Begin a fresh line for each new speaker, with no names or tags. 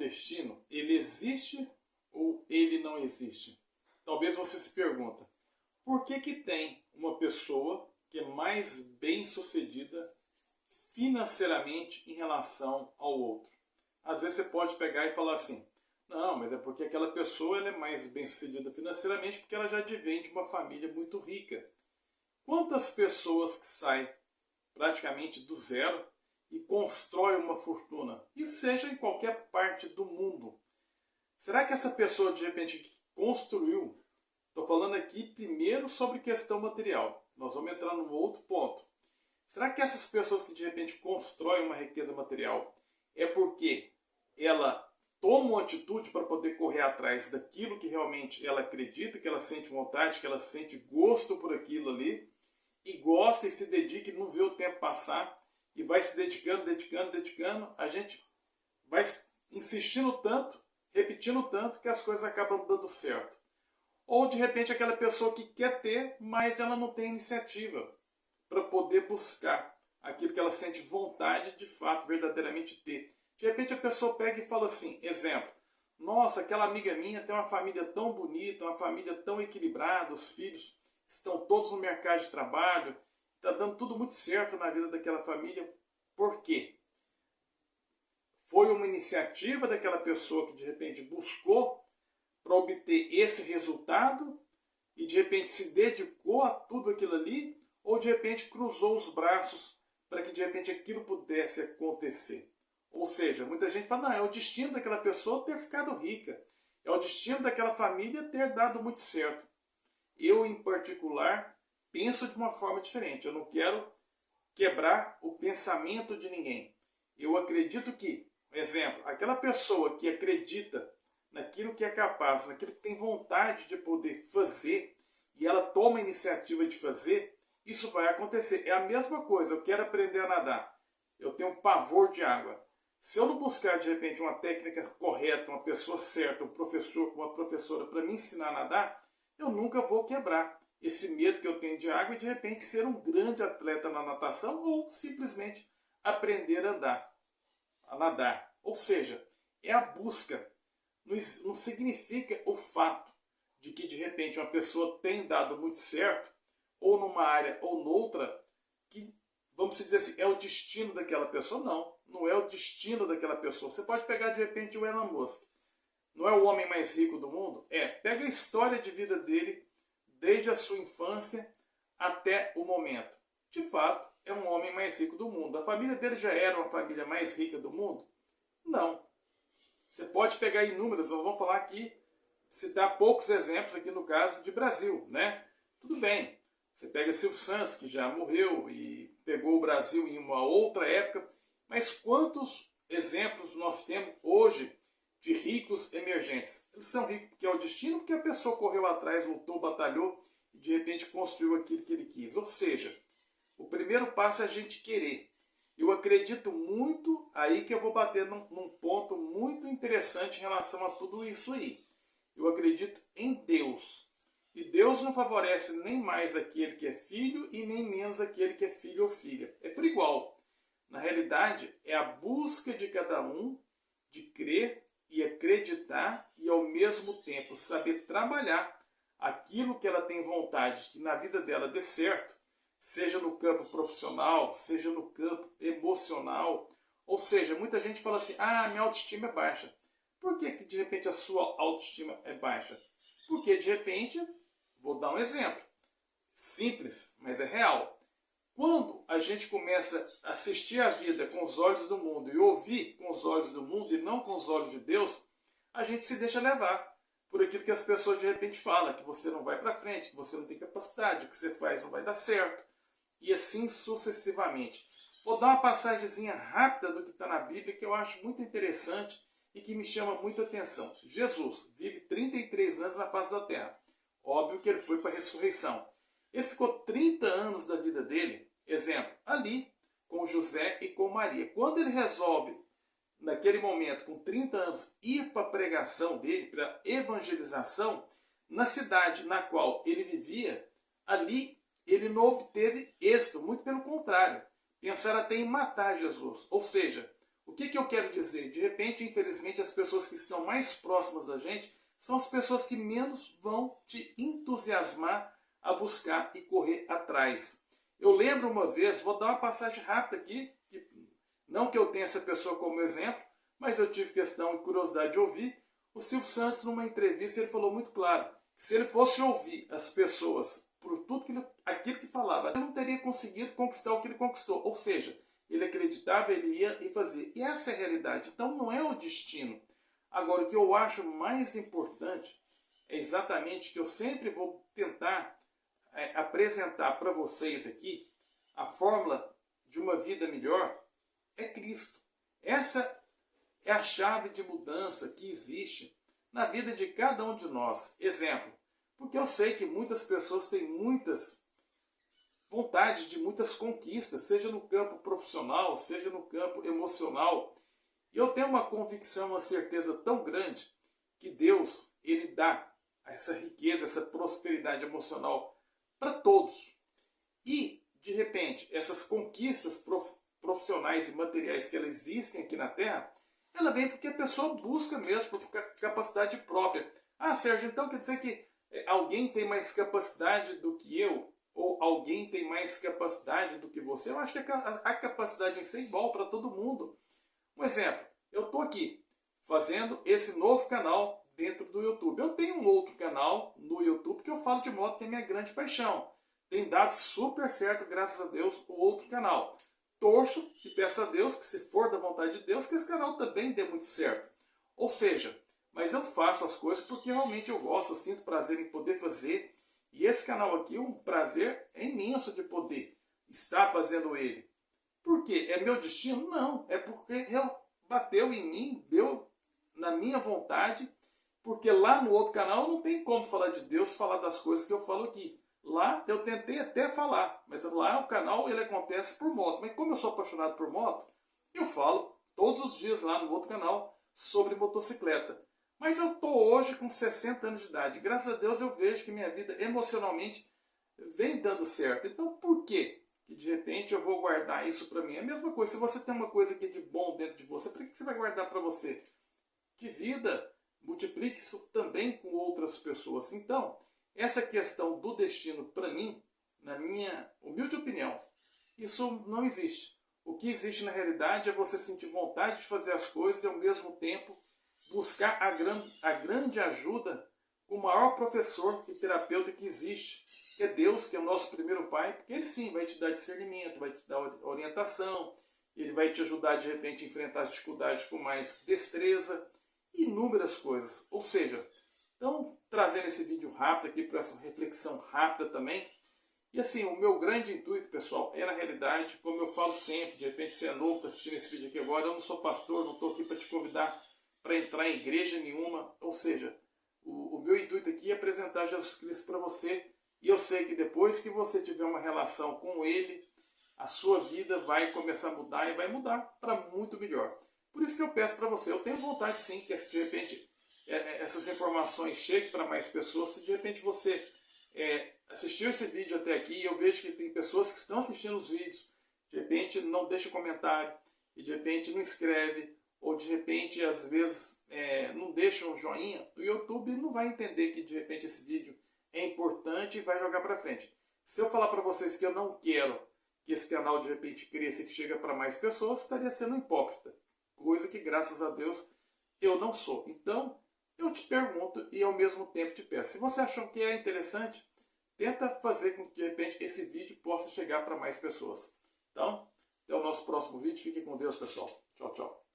destino, ele existe ou ele não existe? Talvez você se pergunta, por que que tem uma pessoa que é mais bem-sucedida financeiramente em relação ao outro? Às vezes você pode pegar e falar assim, não, mas é porque aquela pessoa ela é mais bem-sucedida financeiramente porque ela já advém de uma família muito rica. Quantas pessoas que saem praticamente do zero e constroem uma fortuna, e seja em qualquer parte do mundo? Será que essa pessoa de repente construiu? Estou falando aqui primeiro sobre questão material. Nós vamos entrar num outro ponto. Será que essas pessoas que de repente constroem uma riqueza material é porque ela toma uma atitude para poder correr atrás daquilo que realmente ela acredita, que ela sente vontade, que ela sente gosto por aquilo ali, e gosta e se dedica e não vê o tempo passar, e vai se dedicando, a gente vai insistindo tanto, repetindo tanto, que as coisas acabam dando certo. Ou de repente aquela pessoa que quer ter, mas ela não tem iniciativa para poder buscar aquilo que ela sente vontade de fato, verdadeiramente ter. De repente a pessoa pega e fala assim, exemplo, nossa, aquela amiga minha tem uma família tão bonita, uma família tão equilibrada, os filhos estão todos no mercado de trabalho, está dando tudo muito certo na vida daquela família. Por quê? Foi uma iniciativa daquela pessoa que de repente buscou para obter esse resultado e de repente se dedicou a tudo aquilo ali, ou de repente cruzou os braços para que de repente aquilo pudesse acontecer. Ou seja, muita gente fala, não, é o destino daquela pessoa ter ficado rica, é o destino daquela família ter dado muito certo. Eu, em particular, penso de uma forma diferente. Eu não quero quebrar o pensamento de ninguém. Eu acredito que, exemplo, aquela pessoa que acredita naquilo que é capaz, naquilo que tem vontade de poder fazer, e ela toma a iniciativa de fazer, isso vai acontecer. É a mesma coisa, eu quero aprender a nadar. Eu tenho um pavor de água. Se eu não buscar, de repente, uma técnica correta, uma pessoa certa, um professor, uma professora para me ensinar a nadar, eu nunca vou quebrar esse medo que eu tenho de água e, de repente, ser um grande atleta na natação ou simplesmente aprender a nadar. Ou seja, é a busca. Não significa o fato de que, de repente, uma pessoa tem dado muito certo, ou numa área ou noutra, que, vamos dizer assim, é o destino daquela pessoa. Não, não é o destino daquela pessoa. Você pode pegar, de repente, o Elon Musk. Não é o homem mais rico do mundo? Pega a história de vida dele, desde a sua infância até o momento. De fato, é um homem mais rico do mundo. A família dele já era uma família mais rica do mundo? Não. Você pode pegar inúmeras, nós vamos falar aqui, citar poucos exemplos aqui no caso de Brasil, né? Tudo bem, você pega Silvio Santos, que já morreu e pegou o Brasil em uma outra época, mas quantos exemplos nós temos hoje de ricos emergentes? Eles são ricos porque é o destino, porque a pessoa correu atrás, lutou, batalhou e de repente construiu aquilo que ele quis. Ou seja, o primeiro passo é a gente querer. Eu acredito muito, aí que eu vou bater num ponto muito interessante em relação a tudo isso aí. Eu acredito em Deus. E Deus não favorece nem mais aquele que é filho e nem menos aquele que é filho ou filha. É por igual. Na realidade, é a busca de cada um de crer e acreditar e ao mesmo tempo saber trabalhar aquilo que ela tem vontade de que na vida dela dê certo, seja no campo profissional, seja no campo emocional. Ou seja, muita gente fala assim, minha autoestima é baixa. Por que de repente a sua autoestima é baixa? Porque de repente, vou dar um exemplo, simples, mas é real. Quando a gente começa a assistir a vida com os olhos do mundo e ouvir com os olhos do mundo e não com os olhos de Deus, a gente se deixa levar por aquilo que as pessoas de repente falam, que você não vai para frente, que você não tem capacidade, o que você faz não vai dar certo. E assim sucessivamente. Vou dar uma passagemzinha rápida do que está na Bíblia que eu acho muito interessante e que me chama muita atenção. Jesus vive 33 anos na face da terra. Óbvio que ele foi para a ressurreição. Ele ficou 30 anos da vida dele, exemplo, ali com José e com Maria. Quando ele resolve, naquele momento, com 30 anos, ir para a pregação dele, para a evangelização, na cidade na qual ele vivia, ali ele não obteve êxito, muito pelo contrário. Pensaram até em matar Jesus. Ou seja, O que eu quero dizer? De repente, infelizmente, as pessoas que estão mais próximas da gente são as pessoas que menos vão te entusiasmar a buscar e correr atrás. Eu lembro uma vez, vou dar uma passagem rápida aqui, não que eu tenha essa pessoa como exemplo, mas eu tive questão e curiosidade de ouvir. O Silvio Santos, numa entrevista, ele falou muito claro que se ele fosse ouvir as pessoas por tudo aquilo que falava, ele não teria conseguido conquistar o que ele conquistou. Ou seja, ele acreditava, ele ia e fazia. E essa é a realidade. Então não é o destino. Agora, o que eu acho mais importante é exatamente que eu sempre vou tentar apresentar para vocês aqui a fórmula de uma vida melhor é Cristo. Essa é a chave de mudança que existe na vida de cada um de nós. Exemplo, porque eu sei que muitas pessoas têm muitas vontades de muitas conquistas, seja no campo profissional, seja no campo emocional. E eu tenho uma convicção, uma certeza tão grande que Deus, ele dá essa riqueza, essa prosperidade emocional para todos. E, de repente, essas conquistas profissionais e materiais que elas existem aqui na Terra, ela vem porque a pessoa busca mesmo por capacidade própria. Ah, Sérgio, então quer dizer que alguém tem mais capacidade do que eu? Ou alguém tem mais capacidade do que você? Eu acho que a capacidade em si é igual para todo mundo. Um exemplo, eu estou aqui fazendo esse novo canal dentro do YouTube. Eu tenho um outro canal no YouTube que eu falo de moto, que é minha grande paixão. Tem dado super certo, graças a Deus, o outro canal. Torço e peço a Deus que, se for da vontade de Deus, que esse canal também dê muito certo. Ou seja, mas eu faço as coisas porque realmente eu gosto, eu sinto prazer em poder fazer. E esse canal aqui, um prazer imenso de poder estar fazendo ele. Por quê? É meu destino? Não. É porque bateu em mim, deu na minha vontade. Porque lá no outro canal não tem como falar de Deus, falar das coisas que eu falo aqui. Lá eu tentei até falar, mas lá o canal ele acontece por moto. Mas como eu sou apaixonado por moto, eu falo todos os dias lá no outro canal sobre motocicleta. Mas eu estou hoje com 60 anos de idade. Graças a Deus eu vejo que minha vida emocionalmente vem dando certo. Então por quê que de repente eu vou guardar isso para mim? É a mesma coisa, se você tem uma coisa que é de bom dentro de você, por que você vai guardar para você? Divida, multiplique isso também com outras pessoas. Então, essa questão do destino, para mim, na minha humilde opinião, isso não existe. O que existe na realidade é você sentir vontade de fazer as coisas e ao mesmo tempo buscar a grande ajuda com o maior professor e terapeuta que existe, que é Deus, que é o nosso primeiro pai, porque ele sim vai te dar discernimento, vai te dar orientação, ele vai te ajudar de repente a enfrentar as dificuldades com mais destreza, inúmeras coisas. Ou seja, então trazendo esse vídeo rápido aqui para essa reflexão rápida também. E assim, o meu grande intuito, pessoal, é na realidade, como eu falo sempre, de repente você é novo, está assistindo esse vídeo aqui agora, eu não sou pastor, não estou aqui para te convidar para entrar em igreja nenhuma. Ou seja, o meu intuito aqui é apresentar Jesus Cristo para você. E eu sei que depois que você tiver uma relação com Ele, a sua vida vai começar a mudar e vai mudar para muito melhor. Por isso que eu peço para você, eu tenho vontade sim que de repente essas informações cheguem para mais pessoas. Se de repente você assistiu esse vídeo até aqui, eu vejo que tem pessoas que estão assistindo os vídeos, de repente não deixa comentário, e de repente não escreve, ou de repente às vezes não deixa um joinha, o YouTube não vai entender que de repente esse vídeo é importante e vai jogar para frente. Se eu falar para vocês que eu não quero que esse canal de repente cresça e que chegue para mais pessoas, estaria sendo hipócrita, coisa que graças a Deus eu não sou. Então eu te pergunto e ao mesmo tempo te peço, se você achou que é interessante, tenta fazer com que de repente esse vídeo possa chegar para mais pessoas. Então, até o nosso próximo vídeo. Fique com Deus, pessoal. Tchau, tchau.